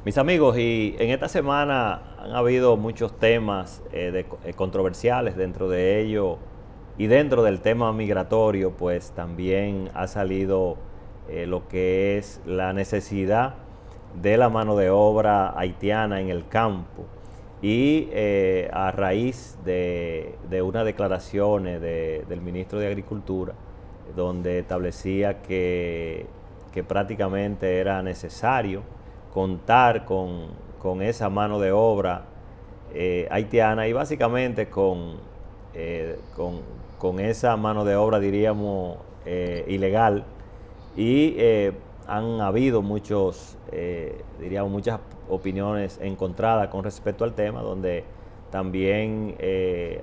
Mis amigos, y en esta semana han habido muchos temas controversiales dentro de ello y dentro del tema migratorio, pues también ha salido lo que es la necesidad de la mano de obra haitiana en el campo. Y a raíz de unas declaraciones del ministro de Agricultura, donde establecía que prácticamente era necesario contar con esa mano de obra haitiana y básicamente con esa mano de obra, diríamos, ilegal. Y han habido diríamos, muchas opiniones encontradas con respecto al tema, donde también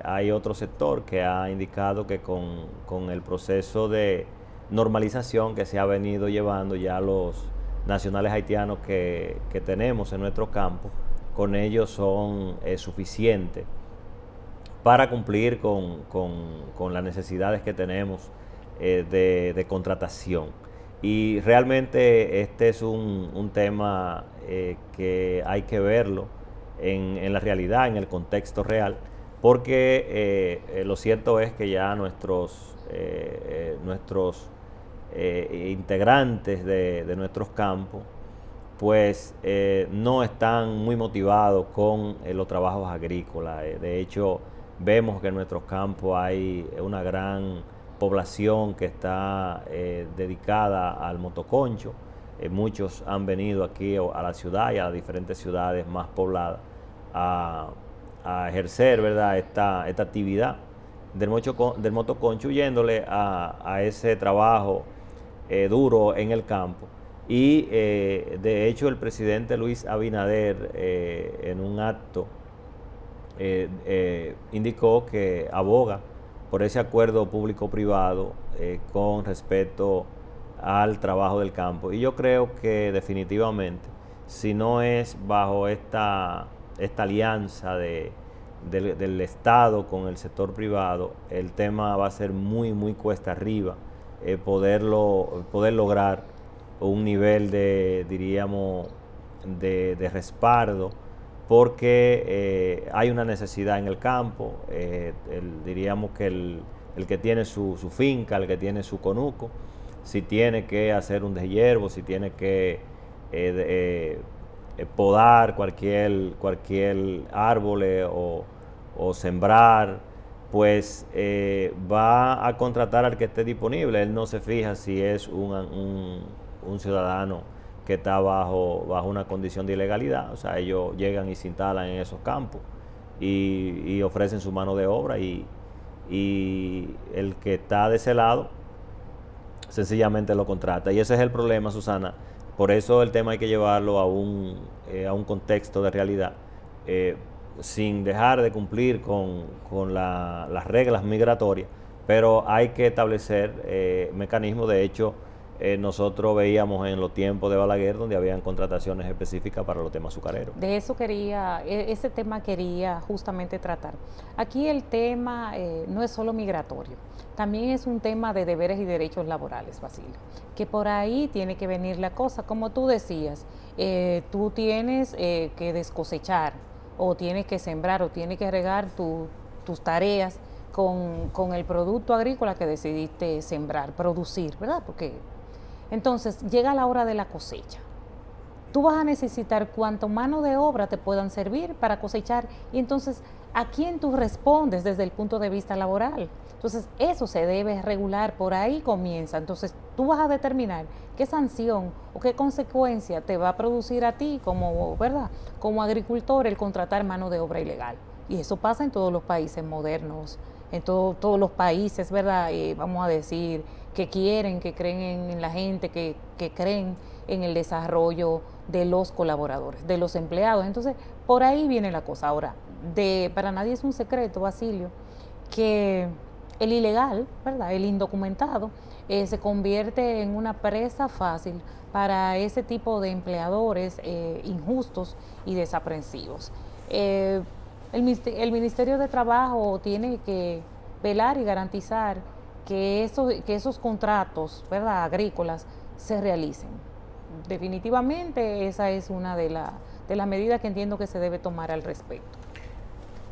hay otro sector que ha indicado que con el proceso de normalización que se ha venido llevando ya los nacionales haitianos que tenemos en nuestro campo, con ellos son suficientes para cumplir con las necesidades que tenemos de contratación. Y realmente este es un tema que hay que verlo en la realidad, en el contexto real, porque lo cierto es que ya nuestros integrantes de nuestros campos pues no están muy motivados con los trabajos agrícolas. De hecho, vemos que en nuestros campos hay una gran población que está dedicada al motoconcho. Muchos han venido aquí a la ciudad y a las diferentes ciudades más pobladas a, a ejercer, ¿verdad?, esta actividad del motoconcho, huyéndole a ese trabajo duro en el campo. Y de hecho el presidente Luis Abinader en un acto indicó que aboga por ese acuerdo público-privado con respecto al trabajo del campo. Y yo creo que definitivamente, si no es bajo esta alianza del Estado con el sector privado, el tema va a ser muy cuesta arriba poder lograr un nivel diríamos, de respaldo, porque hay una necesidad en el campo. Diríamos que el que tiene su finca, el que tiene su conuco, si tiene que hacer un deshiervo, si tiene que podar cualquier árbol o sembrar, pues va a contratar al que esté disponible. Él no se fija si es un ciudadano que está bajo una condición de ilegalidad. O sea, ellos llegan y se instalan en esos campos y ofrecen su mano de obra, y el que está de ese lado sencillamente lo contrata. Y ese es el problema, Susana. Por eso el tema hay que llevarlo a un contexto de realidad, sin dejar de cumplir con las reglas migratorias, pero hay que establecer mecanismos. De hecho, nosotros veíamos en los tiempos de Balaguer donde habían contrataciones específicas para los temas azucareros. De eso ese tema quería justamente tratar. Aquí el tema no es solo migratorio, también es un tema de deberes y derechos laborales, Basilio, que por ahí tiene que venir la cosa. Como tú decías, tú tienes que descosechar, o tienes que sembrar, o tienes que regar tus tareas con el producto agrícola que decidiste sembrar, producir, ¿verdad? Porque entonces llega la hora de la cosecha. Tú vas a necesitar cuánto mano de obra te puedan servir para cosechar, y entonces a quién tú respondes desde el punto de vista laboral. Entonces eso se debe regular, por ahí comienza. Entonces tú vas a determinar qué sanción o qué consecuencia te va a producir a ti como, ¿verdad?, como agricultor el contratar mano de obra ilegal. Y eso pasa en todos los países modernos, en todos los países, ¿verdad? Vamos a decir, que quieren, que creen en la gente, que creen en el desarrollo de los colaboradores, de los empleados. Entonces, por ahí viene la cosa. Ahora, para nadie es un secreto, Basilio, que el ilegal, ¿verdad?, el indocumentado, se convierte en una presa fácil para ese tipo de empleadores injustos y desaprensivos. El Ministerio de Trabajo tiene que velar y garantizar que esos contratos, ¿verdad?, agrícolas se realicen. Definitivamente esa es una de las medidas que entiendo que se debe tomar al respecto.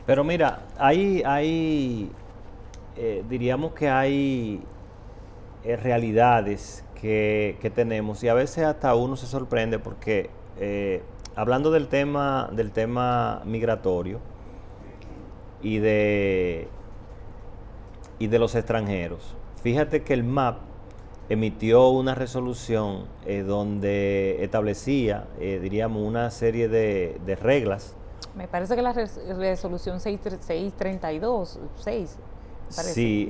Pero mira, diríamos que hay realidades que tenemos y a veces hasta uno se sorprende porque hablando del tema migratorio y de los extranjeros, fíjate que el MAP emitió una resolución donde establecía, diríamos, una serie de reglas. Me parece que la resolución 632, 6, parece. Sí,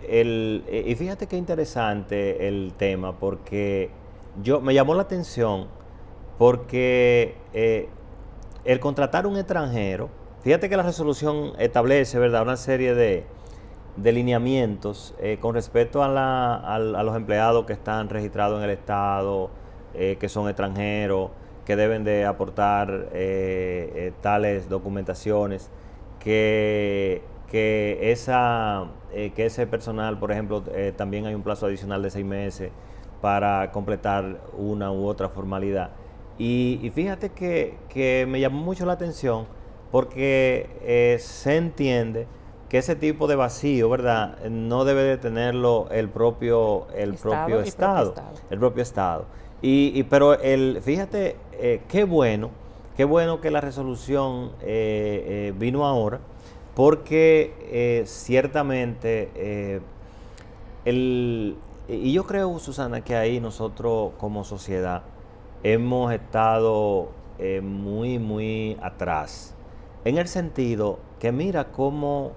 y fíjate qué interesante el tema, porque me llamó la atención, porque el contratar un extranjero, fíjate que la resolución establece, ¿verdad?, una serie de lineamientos con respecto a los empleados que están registrados en el Estado, que son extranjeros, que deben de aportar tales documentaciones, que ese personal, por ejemplo, también hay un plazo adicional de 6 meses para completar una u otra formalidad. Y fíjate que me llamó mucho la atención porque se entiende que ese tipo de vacío, ¿verdad?, no debe de tenerlo el propio Estado. Pero fíjate, qué bueno que la resolución vino ahora, porque ciertamente y yo creo, Susana, que ahí nosotros como sociedad hemos estado muy atrás, en el sentido que mira cómo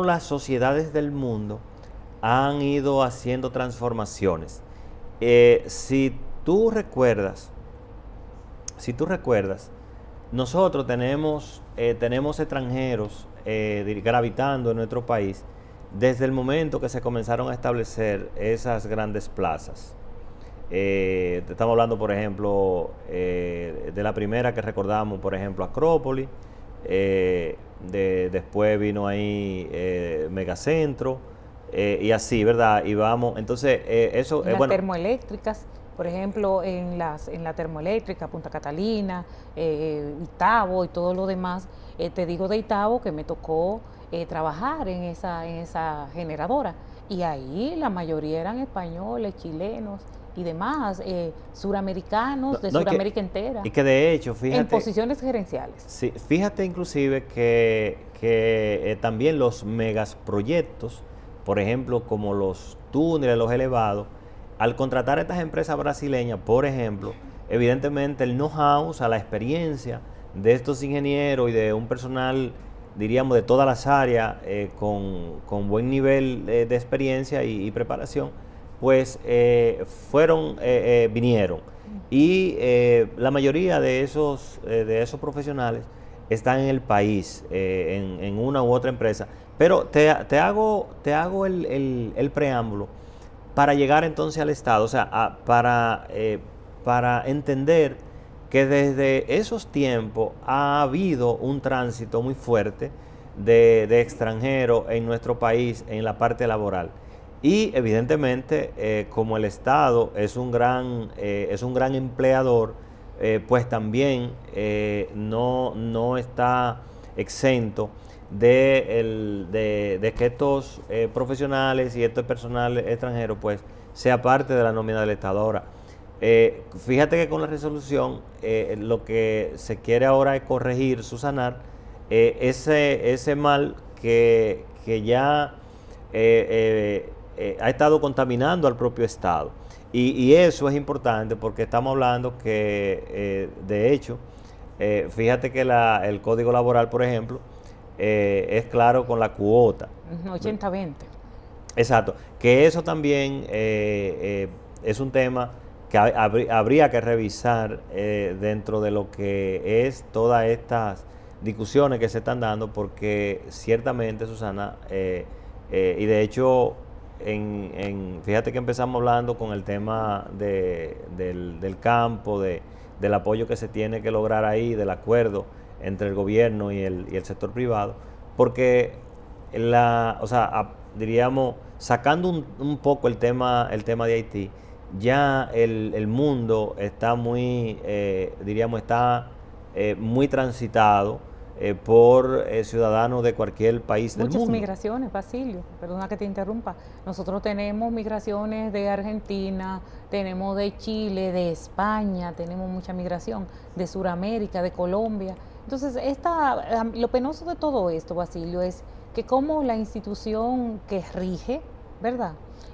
las sociedades del mundo han ido haciendo transformaciones. Si tú recuerdas, nosotros tenemos extranjeros gravitando en nuestro país desde el momento que se comenzaron a establecer esas grandes plazas. Estamos hablando, por ejemplo, de la primera que recordamos, por ejemplo, Acrópolis. Después vino ahí Megacentro, y así, ¿verdad? Y vamos, entonces eso las termoeléctricas, por ejemplo, en la termoeléctrica, Punta Catalina, Itabo y todo lo demás. Te digo de Itabo que me tocó trabajar en esa generadora, y ahí la mayoría eran españoles, chilenos y demás, suramericanos, de Suramérica entera. Y que de hecho, fíjate, en posiciones gerenciales. Sí, fíjate inclusive que también los megaproyectos, por ejemplo, como los túneles, los elevados, al contratar a estas empresas brasileñas, por ejemplo, evidentemente el know-how, o sea, la experiencia de estos ingenieros y de un personal, diríamos, de todas las áreas, con buen nivel de experiencia y preparación, pues vinieron. Y la mayoría de esos profesionales están en el país, en una u otra empresa. Pero te hago el preámbulo para llegar entonces al Estado, o sea, para entender que desde esos tiempos ha habido un tránsito muy fuerte de extranjeros en nuestro país en la parte laboral. Y evidentemente, como el Estado es un gran empleador, pues también no está exento de que estos profesionales y este personal extranjero pues sea parte de la nómina del Estado. Ahora, fíjate que con la resolución lo que se quiere ahora es corregir, subsanar ese mal que ya ha estado contaminando al propio Estado. Y eso es importante porque estamos hablando que, de hecho, fíjate que el Código Laboral, por ejemplo, es claro con la cuota. 80-20. Exacto, que eso también es un tema que habría que revisar dentro de lo que es todas estas discusiones que se están dando, porque ciertamente, Susana, y de hecho, fíjate que empezamos hablando con el tema del campo, del apoyo que se tiene que lograr ahí, del acuerdo entre el gobierno y el sector privado, porque diríamos, sacando un poco el tema de Haití, ya el mundo está muy, diríamos, está muy transitado por ciudadanos de cualquier país del Muchas mundo. migraciones, Basilio, perdona que te interrumpa. Nosotros tenemos migraciones de Argentina, tenemos de Chile, de España, tenemos mucha migración, de Sudamérica, de Colombia. Entonces, lo penoso de todo esto, Basilio, es que como la institución que rige, ¿verdad?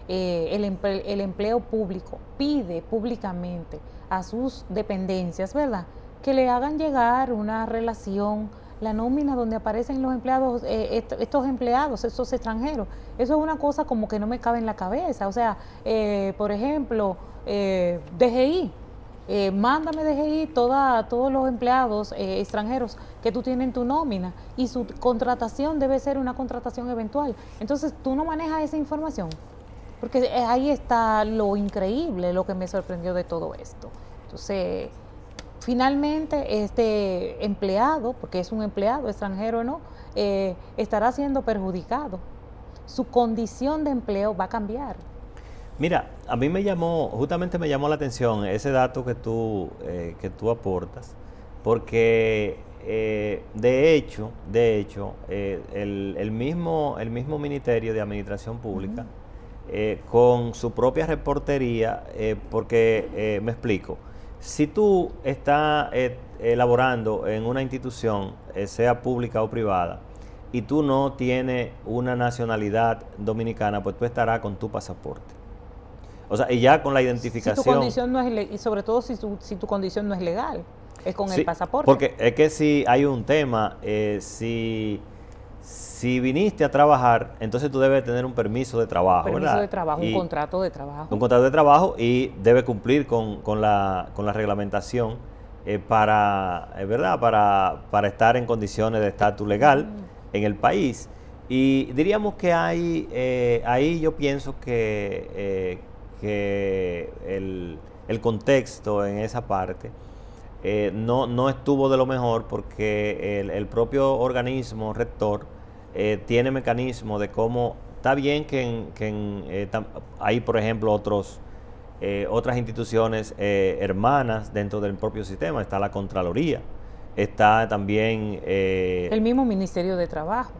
El empleo público pide públicamente a sus dependencias, ¿verdad? Que le hagan llegar una relación, la nómina donde aparecen los empleados, estos empleados, estos extranjeros. Eso es una cosa como que no me cabe en la cabeza. O sea, por ejemplo, DGI, mándame DGI todos los empleados extranjeros que tú tienes en tu nómina, y su contratación debe ser una contratación eventual. Entonces, tú no manejas esa información, porque ahí está lo increíble, lo que me sorprendió de todo esto. Entonces, finalmente, este empleado, porque es un empleado extranjero o no, estará siendo perjudicado. Su condición de empleo va a cambiar. Mira, a mí justamente me llamó la atención ese dato que tú aportas, porque el mismo Ministerio de Administración Pública, con su propia reportería, porque me explico, si tú estás elaborando en una institución, sea pública o privada, y tú no tienes una nacionalidad dominicana, pues tú estarás con tu pasaporte. O sea, y ya con la identificación. Si tu condición no es y sobre todo si tu condición no es legal, es con Sí, el pasaporte. porque es que si hay un tema, si viniste a trabajar, entonces tú debes tener un permiso de trabajo, permiso ¿verdad? de trabajo, un contrato de trabajo. Un contrato de trabajo, y debe cumplir con la reglamentación ¿verdad? Para estar en condiciones de estatus legal en el país. Y diríamos que ahí yo pienso que el contexto en esa parte no estuvo de lo mejor, porque el propio organismo rector tiene mecanismos de cómo, está bien que hay, por ejemplo, otras instituciones hermanas dentro del propio sistema. Está la Contraloría, está también el mismo Ministerio de Trabajo.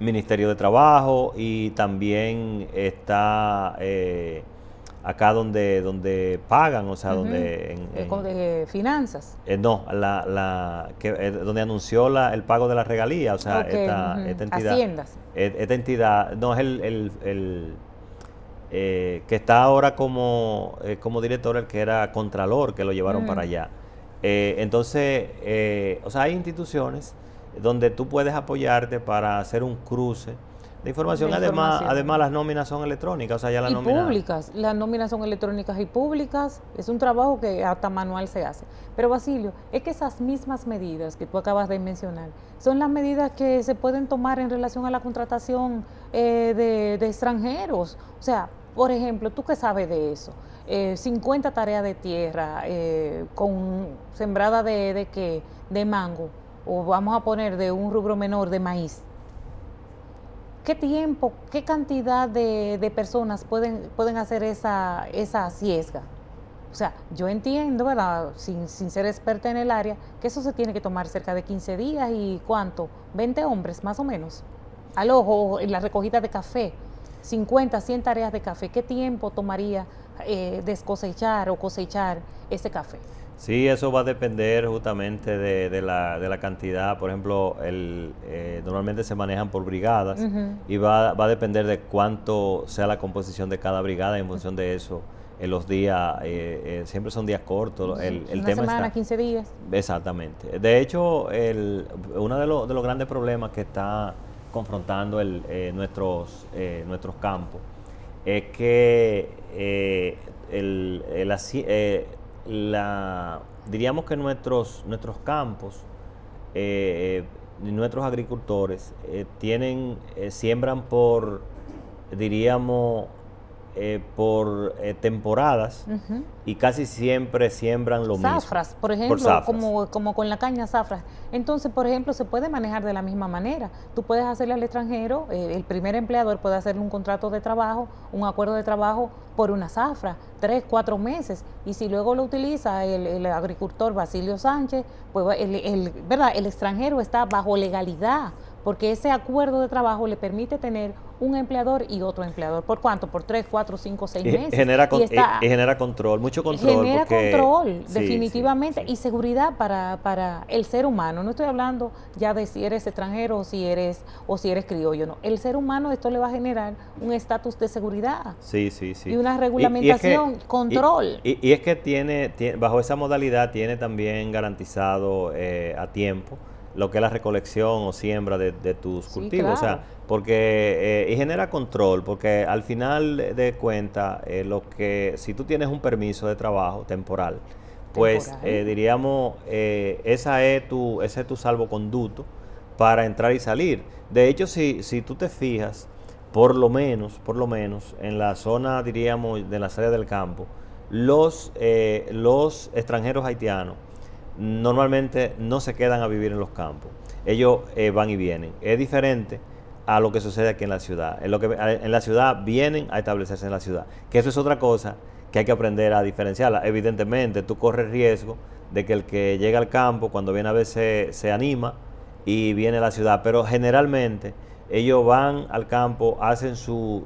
Ministerio de Trabajo, y también está acá donde pagan, o sea, donde de finanzas. No, donde anunció el pago de la regalía, o sea, Okay, esta entidad. Haciendas. Esta entidad, no, es que está ahora como director, el que era contralor, que lo llevaron para allá. Entonces, o sea, hay instituciones donde tú puedes apoyarte para hacer un cruce de información. Además, las nóminas son electrónicas, o sea, ya públicas, las nóminas son electrónicas y públicas. Es un trabajo que hasta manual se hace. Pero, Basilio, es que esas mismas medidas que tú acabas de mencionar son las medidas que se pueden tomar en relación a la contratación de extranjeros. O sea, por ejemplo, ¿tú qué sabes de eso? 50 tareas de tierra con sembrada de mango, o vamos a poner de un rubro menor de maíz. ¿Qué tiempo, qué cantidad de personas pueden hacer esa siembra? O sea, yo entiendo, ¿verdad?, sin ser experta en el área, que eso se tiene que tomar cerca de 15 días y ¿cuánto? 20 hombres, más o menos. Al ojo, en la recogida de café, 50, 100 tareas de café. ¿Qué tiempo tomaría descosechar o cosechar ese café? Sí, eso va a depender justamente de la cantidad. Por ejemplo, normalmente se manejan por brigadas, y va a depender de cuánto sea la composición de cada brigada. En función de eso, en los días, siempre son días cortos. Una semana, 15 días. Exactamente. De hecho, uno de los grandes problemas que está confrontando nuestros campos es que diríamos que nuestros campos, nuestros agricultores siembran por, diríamos, por temporadas y casi siempre siembran lo mismo. Zafras, por ejemplo, como con la caña zafras. Entonces, por ejemplo, se puede manejar de la misma manera. Tú puedes hacerle al extranjero, el primer empleador puede hacerle un contrato de trabajo, un acuerdo de trabajo por una zafra, 3, 4 meses. Y si luego lo utiliza el agricultor Basilio Sánchez, pues ¿verdad? El extranjero está bajo legalidad, porque ese acuerdo de trabajo le permite tener un empleador y otro empleador. ¿Por cuánto? Por 3, 4, 5, 6 meses. Y genera control, mucho control. Genera control, sí, definitivamente, sí. Y seguridad para el ser humano. No estoy hablando ya de si eres extranjero o si eres criollo, no. El ser humano, esto le va a generar un estatus de seguridad. Sí. Y una regulamentación, control. Y es que tiene, bajo esa modalidad, tiene también garantizado a tiempo lo que es la recolección o siembra de tus cultivos, claro. O sea, porque y genera control, porque al final de cuentas, si tú tienes un permiso de trabajo temporal, pues diríamos, ese es tu salvoconducto para entrar y salir. De hecho, si tú te fijas, por lo menos, en la zona, diríamos, de las áreas del campo, los extranjeros haitianos normalmente no se quedan a vivir en los campos. Ellos van y vienen. Es diferente a lo que sucede aquí en la ciudad. En la ciudad vienen a establecerse en la ciudad. Que eso es otra cosa que hay que aprender a diferenciarla. Evidentemente, tú corres riesgo de que el que llega al campo, cuando viene a ver, se anima y viene a la ciudad. Pero generalmente ellos van al campo, hacen sus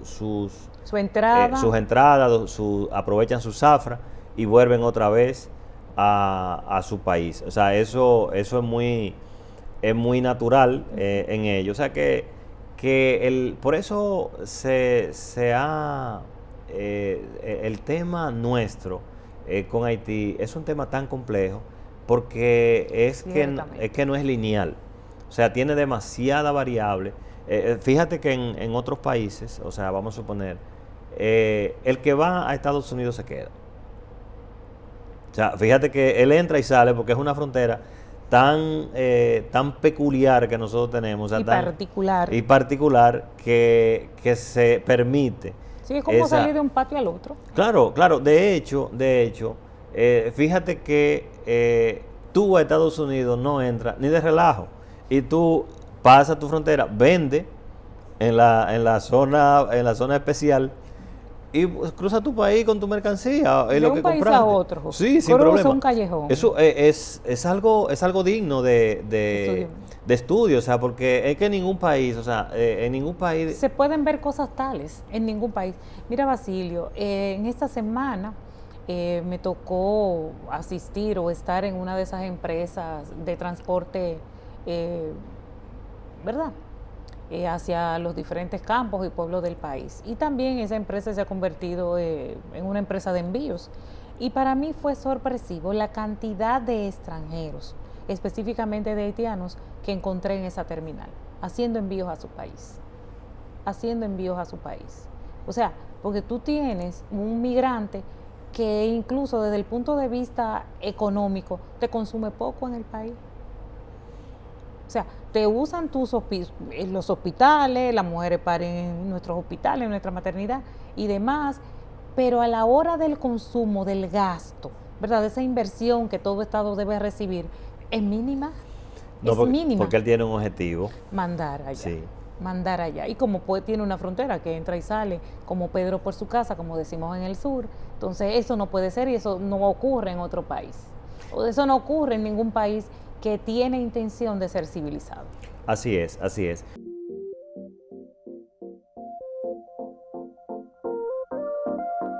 entrada. Sus entradas, aprovechan su zafra y vuelven otra vez a su país. O sea, eso es muy natural en ellos. O sea por eso el tema nuestro con Haití es un tema tan complejo, porque es que no es lineal. O sea, tiene demasiada variable. Fíjate que en otros países, o sea, vamos a suponer, el que va a Estados Unidos se queda. O sea, fíjate que él entra y sale porque es una frontera tan peculiar que nosotros tenemos. O sea, y particular que se permite. Sí, es como salir de un patio al otro. Claro. De hecho, fíjate que tú a Estados Unidos no entras ni de relajo. Y tú pasas tu frontera, vende en la zona especial, y cruza tu país con tu mercancía. De un país a otro. Sí, sin problema. Un callejón. Eso es algo digno de estudio, o sea, porque es que en ningún país, se pueden ver cosas tales en ningún país. Mira, Basilio, en esta semana me tocó asistir o estar en una de esas empresas de transporte, ¿verdad? Hacia los diferentes campos y pueblos del país. Y también esa empresa se ha convertido en una empresa de envíos. Y para mí fue sorpresivo la cantidad de extranjeros, específicamente de haitianos, que encontré en esa terminal, haciendo envíos a su país. O sea, porque tú tienes un migrante que incluso desde el punto de vista económico te consume poco en el país. O sea, te usan los hospitales, las mujeres paren en nuestros hospitales, en nuestra maternidad y demás, pero a la hora del consumo, del gasto, ¿verdad? De esa inversión que todo Estado debe recibir, es mínima. Mínima. Porque él tiene un objetivo. Mandar allá. Sí. Mandar allá. Y como tiene una frontera que entra y sale, como Pedro por su casa, como decimos en el sur, entonces eso no puede ser y eso no ocurre en otro país. O eso no ocurre en ningún país que tiene intención de ser civilizado. Así es.